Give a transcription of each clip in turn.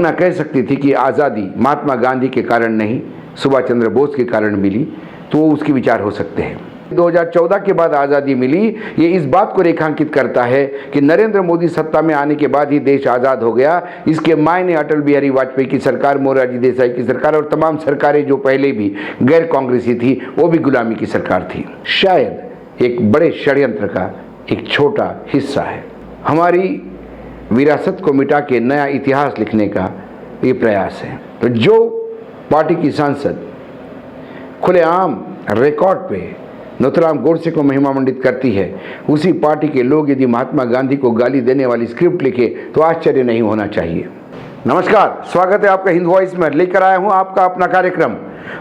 ना कह सकती थी कि आज़ादी महात्मा गांधी के कारण नहीं, सुभाष चंद्र बोस के कारण मिली, तो उसके विचार हो सकते हैं। 2014 के बाद आज़ादी मिली, ये इस बात को रेखांकित करता है कि नरेंद्र मोदी सत्ता में आने के बाद ही देश आज़ाद हो गया। इसके मायने अटल बिहारी वाजपेयी की सरकार, मोरारजी देसाई की सरकार और तमाम सरकारें जो पहले भी गैर कांग्रेसी थी, वो भी गुलामी की सरकार थी। शायद एक बड़े षड्यंत्र का एक छोटा हिस्सा है। हमारी विरासत को मिटा के नया इतिहास लिखने का ये प्रयास है। तो जो पार्टी की सांसद खुलेआम रिकॉर्ड पे नथुराम गोडसे को महिमा मंडित करती है, उसी पार्टी के लोग यदि महात्मा गांधी को गाली देने वाली स्क्रिप्ट लिखे तो आश्चर्य नहीं होना चाहिए। नमस्कार, स्वागत है आपका हिंद वॉइस में। लेकर आया हूं आपका अपना कार्यक्रम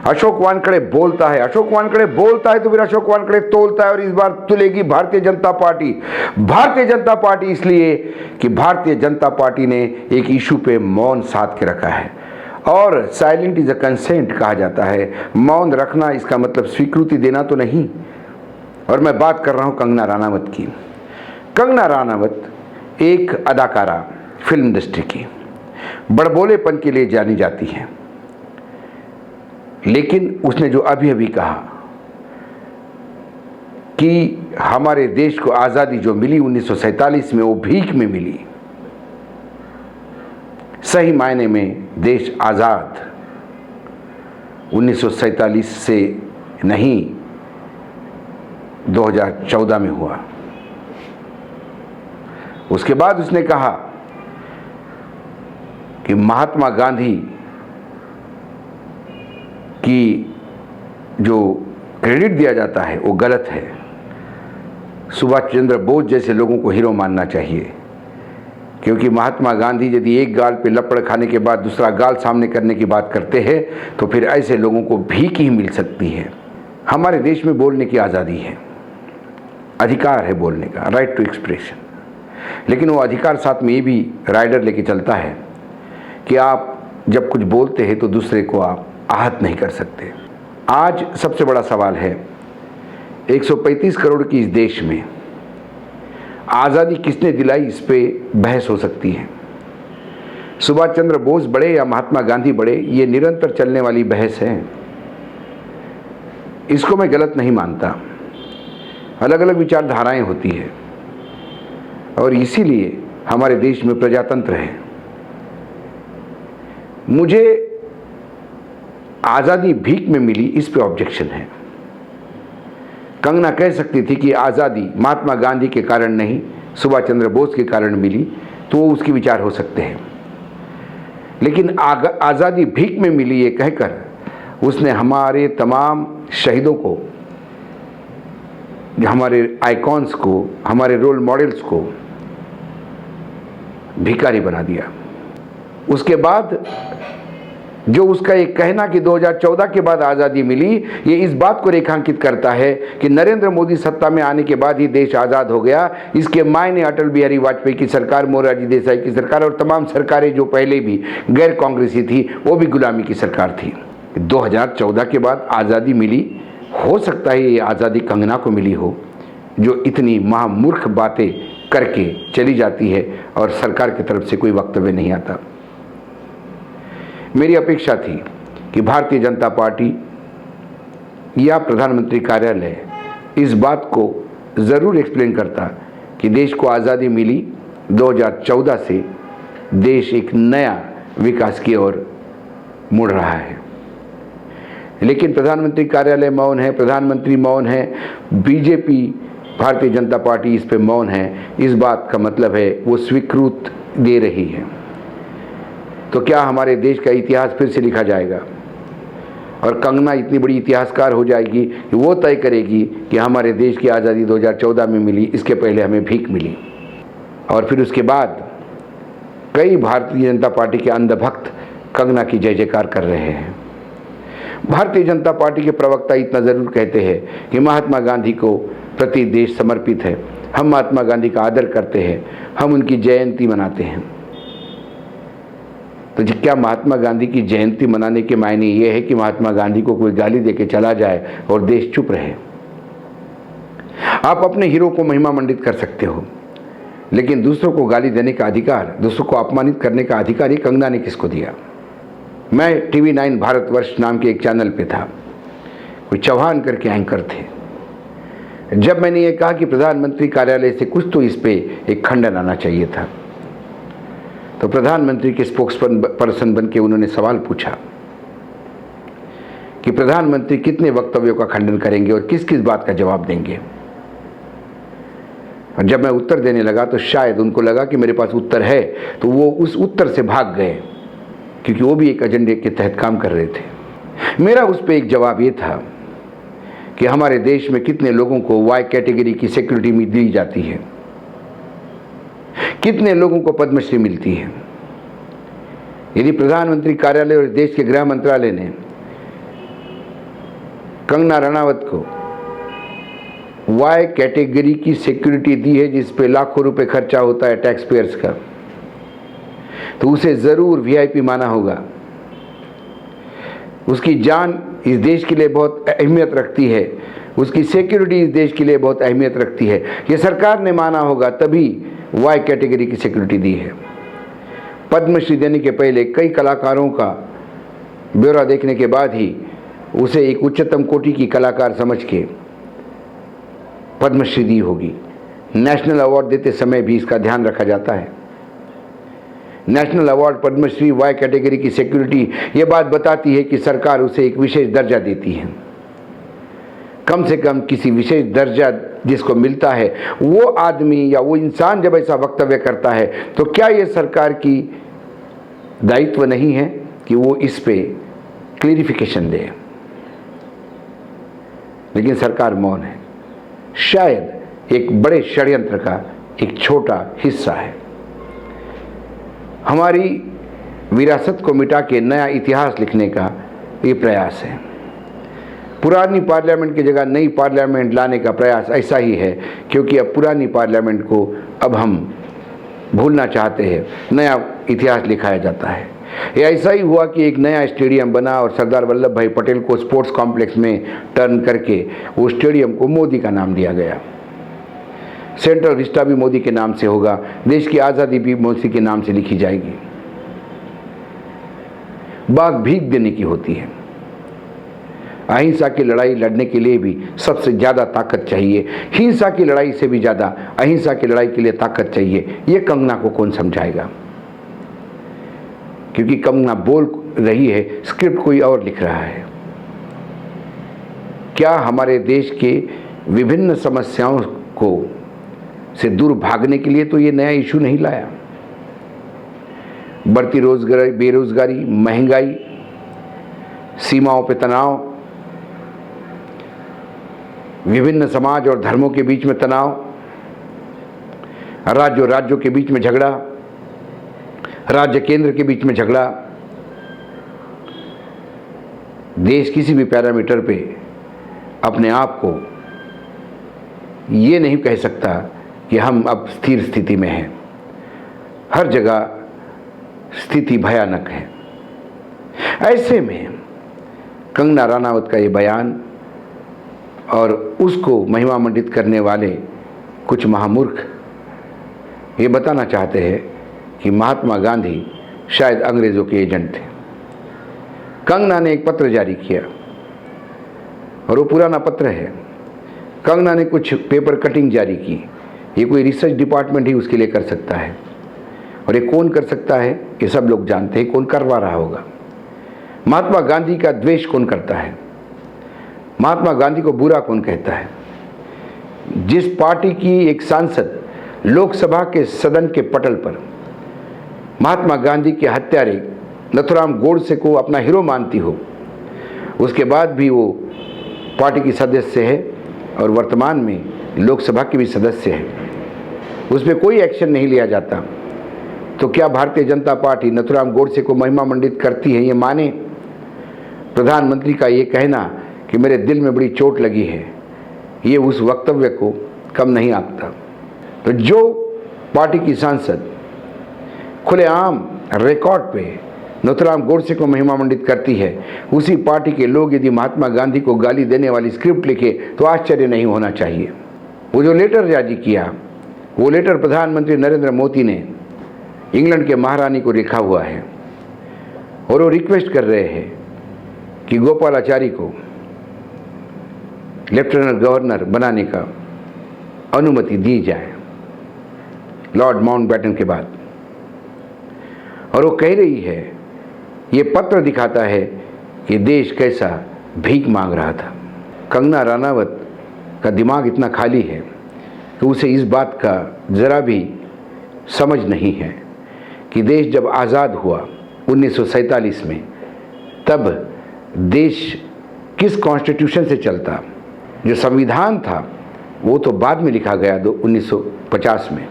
अशोक वानखड़े बोलता है। अशोक वानखड़े बोलता है तो फिर अशोक वानखड़े तोलता है, और इस बार तुलेगी भारतीय जनता पार्टी। भारतीय जनता पार्टी इसलिए कि भारतीय जनता पार्टी ने एक इशू पे मौन साध के रखा है, और साइलेंट इज अ कंसेंट कहा जाता है। मौन रखना इसका मतलब स्वीकृति देना तो नहीं। और मैं बात कर रहा हूं कंगना राणावत की। कंगना राणावत एक अदाकारा, फिल्म इंडस्ट्री की, बड़बोलेपन के लिए जानी जाती है, लेकिन उसने जो अभी अभी कहा कि हमारे देश को आज़ादी जो मिली 1947 में, वो भीख में मिली। सही मायने में देश आज़ाद 1947 से नहीं, 2014 में हुआ। उसके बाद उसने कहा कि महात्मा गांधी की जो क्रेडिट दिया जाता है वो गलत है। सुभाष चंद्र बोस जैसे लोगों को हीरो मानना चाहिए, क्योंकि महात्मा गांधी यदि एक गाल पे लपड़ खाने के बाद दूसरा गाल सामने करने की बात करते हैं तो फिर ऐसे लोगों को भीख ही मिल सकती है। हमारे देश में बोलने की आज़ादी है, अधिकार है बोलने का, राइट टू एक्सप्रेशन, लेकिन वो अधिकार साथ में ये भी राइडर लेके चलता है कि आप जब कुछ बोलते हैं तो दूसरे को आप आहत नहीं कर सकते। आज सबसे बड़ा सवाल है, 135 करोड़ की इस देश में आज़ादी किसने दिलाई, इस पे बहस हो सकती है। सुभाष चंद्र बोस बड़े या महात्मा गांधी बड़े, ये निरंतर चलने वाली बहस है। इसको मैं गलत नहीं मानता, अलग अलग विचारधाराएं होती है, और इसीलिए हमारे देश में प्रजातंत्र है। मुझे आज़ादी भीख में मिली, इस पे ऑब्जेक्शन है। कंगना कह सकती थी कि आज़ादी महात्मा गांधी के कारण नहीं, सुभाष चंद्र बोस के कारण मिली, तो उसके विचार हो सकते हैं। लेकिन आज़ादी भीख में मिली ये कहकर उसने हमारे तमाम शहीदों को, हमारे आइकॉन्स को, हमारे रोल मॉडल्स को भिखारी बना दिया। उसके बाद जो उसका एक कहना कि 2014 के बाद आज़ादी मिली, ये इस बात को रेखांकित करता है कि नरेंद्र मोदी सत्ता में आने के बाद ही देश आज़ाद हो गया। इसके मायने अटल बिहारी वाजपेयी की सरकार, मोरारजी देसाई की सरकार और तमाम सरकारें जो पहले भी गैर कांग्रेसी थी, वो भी गुलामी की सरकार थी। 2014 के बाद आज़ादी मिली, हो सकता है ये आज़ादी कंगना को मिली हो, जो इतनी महामूर्ख बातें करके चली जाती है और सरकार की तरफ से कोई वक्तव्य नहीं आता। मेरी अपेक्षा थी कि भारतीय जनता पार्टी या प्रधानमंत्री कार्यालय इस बात को ज़रूर एक्सप्लेन करता कि देश को आज़ादी मिली 2014 से, देश एक नया विकास की ओर मुड़ रहा है। लेकिन प्रधानमंत्री कार्यालय मौन है, प्रधानमंत्री मौन है, बीजेपी भारतीय जनता पार्टी इस पे मौन है। इस बात का मतलब है वो स्वीकृत दे रही है। तो क्या हमारे देश का इतिहास फिर से लिखा जाएगा, और कंगना इतनी बड़ी इतिहासकार हो जाएगी कि वो तय करेगी कि हमारे देश की आज़ादी 2014 में मिली, इसके पहले हमें भीख मिली। और फिर उसके बाद कई भारतीय जनता पार्टी के अंधभक्त कंगना की जय जयकार कर रहे हैं। भारतीय जनता पार्टी के प्रवक्ता इतना ज़रूर कहते हैं कि महात्मा गांधी को प्रति देश समर्पित है, हम महात्मा गांधी का आदर करते हैं, हम उनकी जयंती मनाते हैं। तो क्या महात्मा गांधी की जयंती मनाने के मायने ये है कि महात्मा गांधी को कोई गाली देके चला जाए और देश चुप रहे? आप अपने हीरो को महिमा मंडित कर सकते हो, लेकिन दूसरों को गाली देने का अधिकार, दूसरों को अपमानित करने का अधिकार ये कंगना ने किसको दिया? मैं टीवी 9 भारतवर्ष नाम के एक चैनल पे था, कोई चौहान करके एंकर थे। जब मैंने ये कहा कि प्रधानमंत्री कार्यालय से कुछ तो इस पे एक खंडन आना चाहिए था, तो प्रधानमंत्री के स्पोक्स पर्सन बन के उन्होंने सवाल पूछा कि प्रधानमंत्री कितने वक्तव्यों का खंडन करेंगे और किस किस बात का जवाब देंगे। और जब मैं उत्तर देने लगा तो शायद उनको लगा कि मेरे पास उत्तर है, तो वो उस उत्तर से भाग गए, क्योंकि वो भी एक एजेंडे के तहत काम कर रहे थे। मेरा उस पर एक जवाब ये था कि हमारे देश में कितने लोगों को वाई कैटेगरी की सिक्योरिटी दी जाती है, कितने लोगों को पद्मश्री मिलती है। यदि प्रधानमंत्री कार्यालय और देश के गृह मंत्रालय ने कंगना रनावत को वाई कैटेगरी की सिक्योरिटी दी है, जिस पे लाखों रुपए खर्चा होता है टैक्स पेयर्स का, तो उसे जरूर वीआईपी माना होगा। उसकी जान इस देश के लिए बहुत अहमियत रखती है, उसकी सिक्योरिटी इस देश के लिए बहुत अहमियत रखती है। ये सरकार ने माना होगा तभी वाई कैटेगरी की सिक्योरिटी दी है। पद्मश्री देने के पहले कई कलाकारों का ब्यौरा देखने के बाद ही उसे एक उच्चतम कोटि की कलाकार समझ के पद्मश्री दी होगी। नेशनल अवार्ड देते समय भी इसका ध्यान रखा जाता है। National award, Padmashri, Y category की सिक्योरिटी, ये बात बताती है कि सरकार उसे एक विशेष दर्जा देती है। कम से कम किसी विशेष दर्जा जिसको मिलता है वो आदमी या वो इंसान जब ऐसा वक्तव्य करता है, तो क्या ये सरकार की दायित्व नहीं है कि वो इस पे क्लैरिफिकेशन दे? लेकिन सरकार मौन है। शायद एक बड़े षड्यंत्र का एक छोटा हिस्सा है। हमारी विरासत को मिटा के नया इतिहास लिखने का ये प्रयास है। पुरानी पार्लियामेंट की जगह नई पार्लियामेंट लाने का प्रयास ऐसा ही है, क्योंकि अब पुरानी पार्लियामेंट को अब हम भूलना चाहते हैं, नया इतिहास लिखाया जाता है। ये ऐसा ही हुआ कि एक नया स्टेडियम बना और सरदार वल्लभ भाई पटेल को स्पोर्ट्स कॉम्प्लेक्स में टर्न करके वो स्टेडियम को मोदी का नाम दिया गया। सेंट्रल विस्टा भी मोदी के नाम से होगा, देश की आज़ादी भी मोदी के नाम से लिखी जाएगी। बाग भीख देने की होती है। अहिंसा की लड़ाई लड़ने के लिए भी सबसे ज़्यादा ताकत चाहिए, हिंसा की लड़ाई से भी ज़्यादा अहिंसा की लड़ाई के लिए ताकत चाहिए। ये कंगना को कौन समझाएगा? क्योंकि कंगना बोल रही है, स्क्रिप्ट कोई और लिख रहा है। क्या हमारे देश के विभिन्न समस्याओं को से दूर भागने के लिए तो ये नया इशू नहीं लाया? बढ़ती रोजगारी, बेरोजगारी, महंगाई, सीमाओं पे तनाव, विभिन्न समाज और धर्मों के बीच में तनाव, राज्यों के बीच में झगड़ा, राज्य केंद्र के बीच में झगड़ा। देश किसी भी पैरामीटर पे अपने आप को ये नहीं कह सकता कि हम अब स्थिर स्थिति में हैं। हर जगह स्थिति भयानक है। ऐसे में कंगना रनावत का ये बयान और उसको महिमा मंडित करने वाले कुछ महामूर्ख ये बताना चाहते हैं कि महात्मा गांधी शायद अंग्रेज़ों के एजेंट थे। कंगना ने एक पत्र जारी किया और वो पुराना पत्र है। कंगना ने कुछ पेपर कटिंग जारी की। ये कोई रिसर्च डिपार्टमेंट ही उसके लिए कर सकता है, और ये कौन कर सकता है ये सब लोग जानते हैं। कौन करवा रहा होगा? महात्मा गांधी का द्वेष कौन करता है? महात्मा गांधी को बुरा कौन कहता है? जिस पार्टी की एक सांसद लोकसभा के सदन के पटल पर महात्मा गांधी के हत्यारे नथुराम गोडसे को अपना हीरो मानती हो, उसके बाद भी वो पार्टी की सदस्य है और वर्तमान में लोकसभा की भी सदस्य है, उस पर कोई एक्शन नहीं लिया जाता, तो क्या भारतीय जनता पार्टी नथुराम गोडसे को महिमा मंडित करती है? ये माने? प्रधानमंत्री का ये कहना कि मेरे दिल में बड़ी चोट लगी है, ये उस वक्तव्य को कम नहीं आंकता। तो जो पार्टी की सांसद खुलेआम रिकॉर्ड पे नथुराम गोडसे को महिमा मंडित करती है, उसी पार्टी के लोग यदि महात्मा गांधी को गाली देने वाली स्क्रिप्ट लिखे तो आश्चर्य नहीं होना चाहिए। वो जो लेटर जारी किया वो लेटर प्रधानमंत्री नरेंद्र मोदी ने इंग्लैंड के महारानी को लिखा हुआ है और वो रिक्वेस्ट कर रहे हैं कि गोपालाचारी को लेफ्टिनेंट गवर्नर बनाने का अनुमति दी जाए लॉर्ड माउंटबेटन के बाद। और वो कह रही है, ये पत्र दिखाता है कि देश कैसा भीख मांग रहा था। कंगना रनावत का दिमाग इतना खाली है कि उसे इस बात का ज़रा भी समझ नहीं है कि देश जब आज़ाद हुआ 1947 में, तब देश किस कॉन्स्टिट्यूशन से चलता। जो संविधान था वो तो बाद में लिखा गया 1950 में।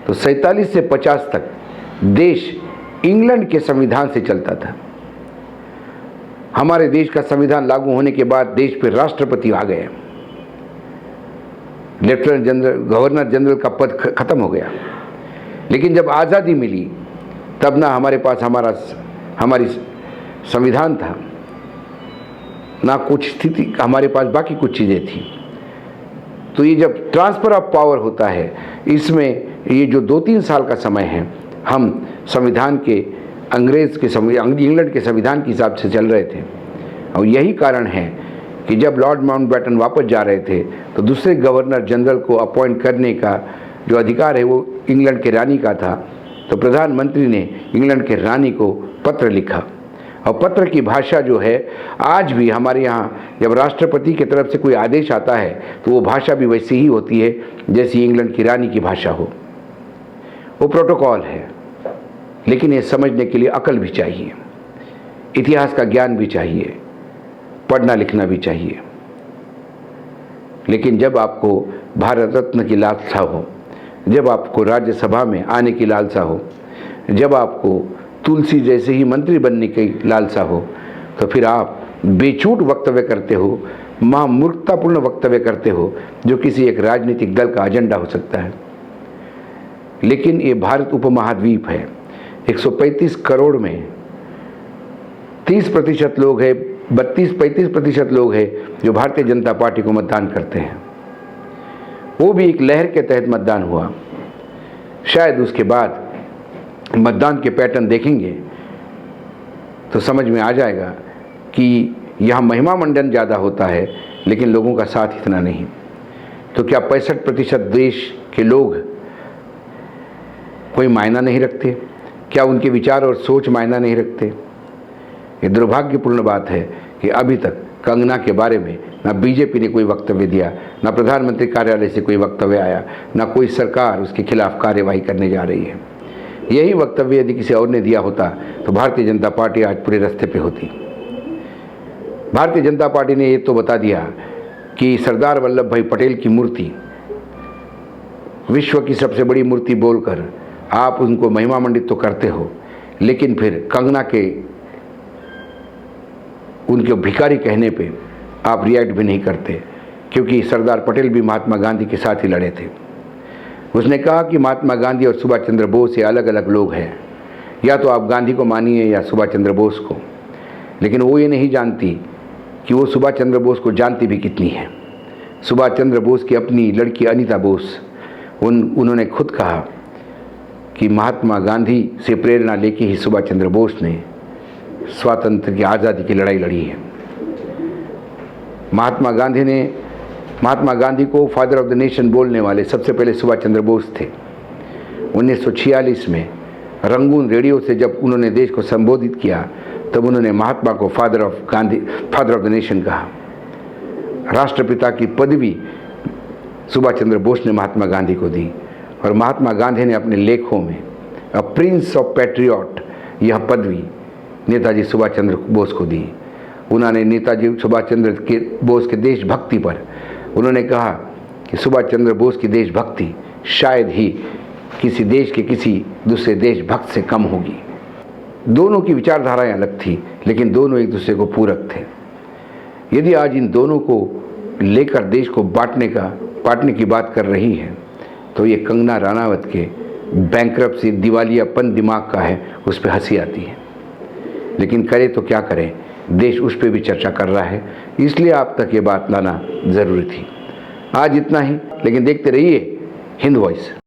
तो 47 से 50 तक देश इंग्लैंड के संविधान से चलता था। हमारे देश का संविधान लागू होने के बाद देश पे राष्ट्रपति आ गए, लेफ्टिनेंट जनरल गवर्नर जनरल का पद खत्म हो गया। लेकिन जब आज़ादी मिली तब ना हमारे पास हमारी संविधान था, ना कुछ स्थिति हमारे पास बाकी कुछ चीज़ें थी। तो ये जब ट्रांसफ़र ऑफ पावर होता है, इसमें ये जो 2-3 साल का समय है, हम संविधान के इंग्लैंड के संविधान के हिसाब से चल रहे थे। और यही कारण है कि जब लॉर्ड माउंटबेटन वापस जा रहे थे तो दूसरे गवर्नर जनरल को अपॉइंट करने का जो अधिकार है वो इंग्लैंड के रानी का था। तो प्रधानमंत्री ने इंग्लैंड के रानी को पत्र लिखा, और पत्र की भाषा जो है आज भी हमारे यहाँ जब राष्ट्रपति की तरफ से कोई आदेश आता है तो वो भाषा भी वैसी ही होती है जैसी इंग्लैंड की रानी की भाषा हो। वो प्रोटोकॉल है, लेकिन ये समझने के लिए अकल भी चाहिए, इतिहास का ज्ञान भी चाहिए, पढ़ना लिखना भी चाहिए। लेकिन जब आपको भारत रत्न की लालसा हो, जब आपको राज्यसभा में आने की लालसा हो, जब आपको तुलसी जैसे ही मंत्री बनने की लालसा हो, तो फिर आप बेछूट वक्तव्य करते हो, महामूर्खतापूर्ण वक्तव्य करते हो, जो किसी एक राजनीतिक दल का एजेंडा हो सकता है। लेकिन ये भारत उपमहाद्वीप है, 135 करोड़ में 30% लोग हैं, 32-35% लोग हैं जो भारतीय जनता पार्टी को मतदान करते हैं। वो भी एक लहर के तहत मतदान हुआ। शायद उसके बाद मतदान के पैटर्न देखेंगे तो समझ में आ जाएगा कि यहाँ महिमा मंडन ज़्यादा होता है, लेकिन लोगों का साथ इतना नहीं। तो क्या 65% देश के लोग कोई मायना नहीं रखते? क्या उनके विचार और सोच मायना नहीं रखते? ये दुर्भाग्यपूर्ण बात है कि अभी तक कंगना के बारे में ना बीजेपी ने कोई वक्तव्य दिया, ना प्रधानमंत्री कार्यालय से कोई वक्तव्य आया, ना कोई सरकार उसके खिलाफ कार्यवाही करने जा रही है। यही वक्तव्य यदि किसी और ने दिया होता तो भारतीय जनता पार्टी आज पूरे रास्ते पे होती। भारतीय जनता पार्टी ने ये तो बता दिया कि सरदार वल्लभ भाई पटेल की मूर्ति विश्व की सबसे बड़ी मूर्ति बोलकर आप उनको महिमा मंडित तो करते हो, लेकिन फिर कंगना के उनके भिखारी कहने पे आप रिएक्ट भी नहीं करते, क्योंकि सरदार पटेल भी महात्मा गांधी के साथ ही लड़े थे। उसने कहा कि महात्मा गांधी और सुभाष चंद्र बोस ये अलग अलग लोग हैं, या तो आप गांधी को मानिए या सुभाष चंद्र बोस को। लेकिन वो ये नहीं जानती कि वो सुभाष चंद्र बोस को जानती भी कितनी है। सुभाष चंद्र बोस की अपनी लड़की अनीता बोस, उन्होंने खुद कहा कि महात्मा गांधी से प्रेरणा लेके ही सुभाष चंद्र बोस ने स्वातंत्र की आज़ादी की लड़ाई लड़ी है। महात्मा गांधी को फादर ऑफ द नेशन बोलने वाले सबसे पहले सुभाष चंद्र बोस थे। 1946 में रंगून रेडियो से जब उन्होंने देश को संबोधित किया तब उन्होंने महात्मा को फादर ऑफ द नेशन कहा। राष्ट्रपिता की पदवी सुभाष चंद्र बोस ने महात्मा गांधी को दी, और महात्मा गांधी ने अपने लेखों में अ प्रिंस ऑफ पैट्रियट यह पदवी नेताजी सुभाष चंद्र बोस को दी। उन्होंने नेताजी सुभाष चंद्र बोस के देशभक्ति पर उन्होंने कहा कि सुभाष चंद्र बोस की देशभक्ति शायद ही किसी देश के किसी दूसरे देशभक्त से कम होगी। दोनों की विचारधाराएं अलग थी, लेकिन दोनों एक दूसरे को पूरक थे। यदि आज इन दोनों को लेकर देश को बांटने की बात कर रही है तो ये कंगना रनावत के बैंकरप्सी दिवालियापन दिमाग का है, उस पर हंसी आती है। लेकिन करे तो क्या करें, देश उस पर भी चर्चा कर रहा है, इसलिए आप तक ये बात लाना ज़रूरी थी। आज इतना ही, लेकिन देखते रहिए हिंद वॉइस।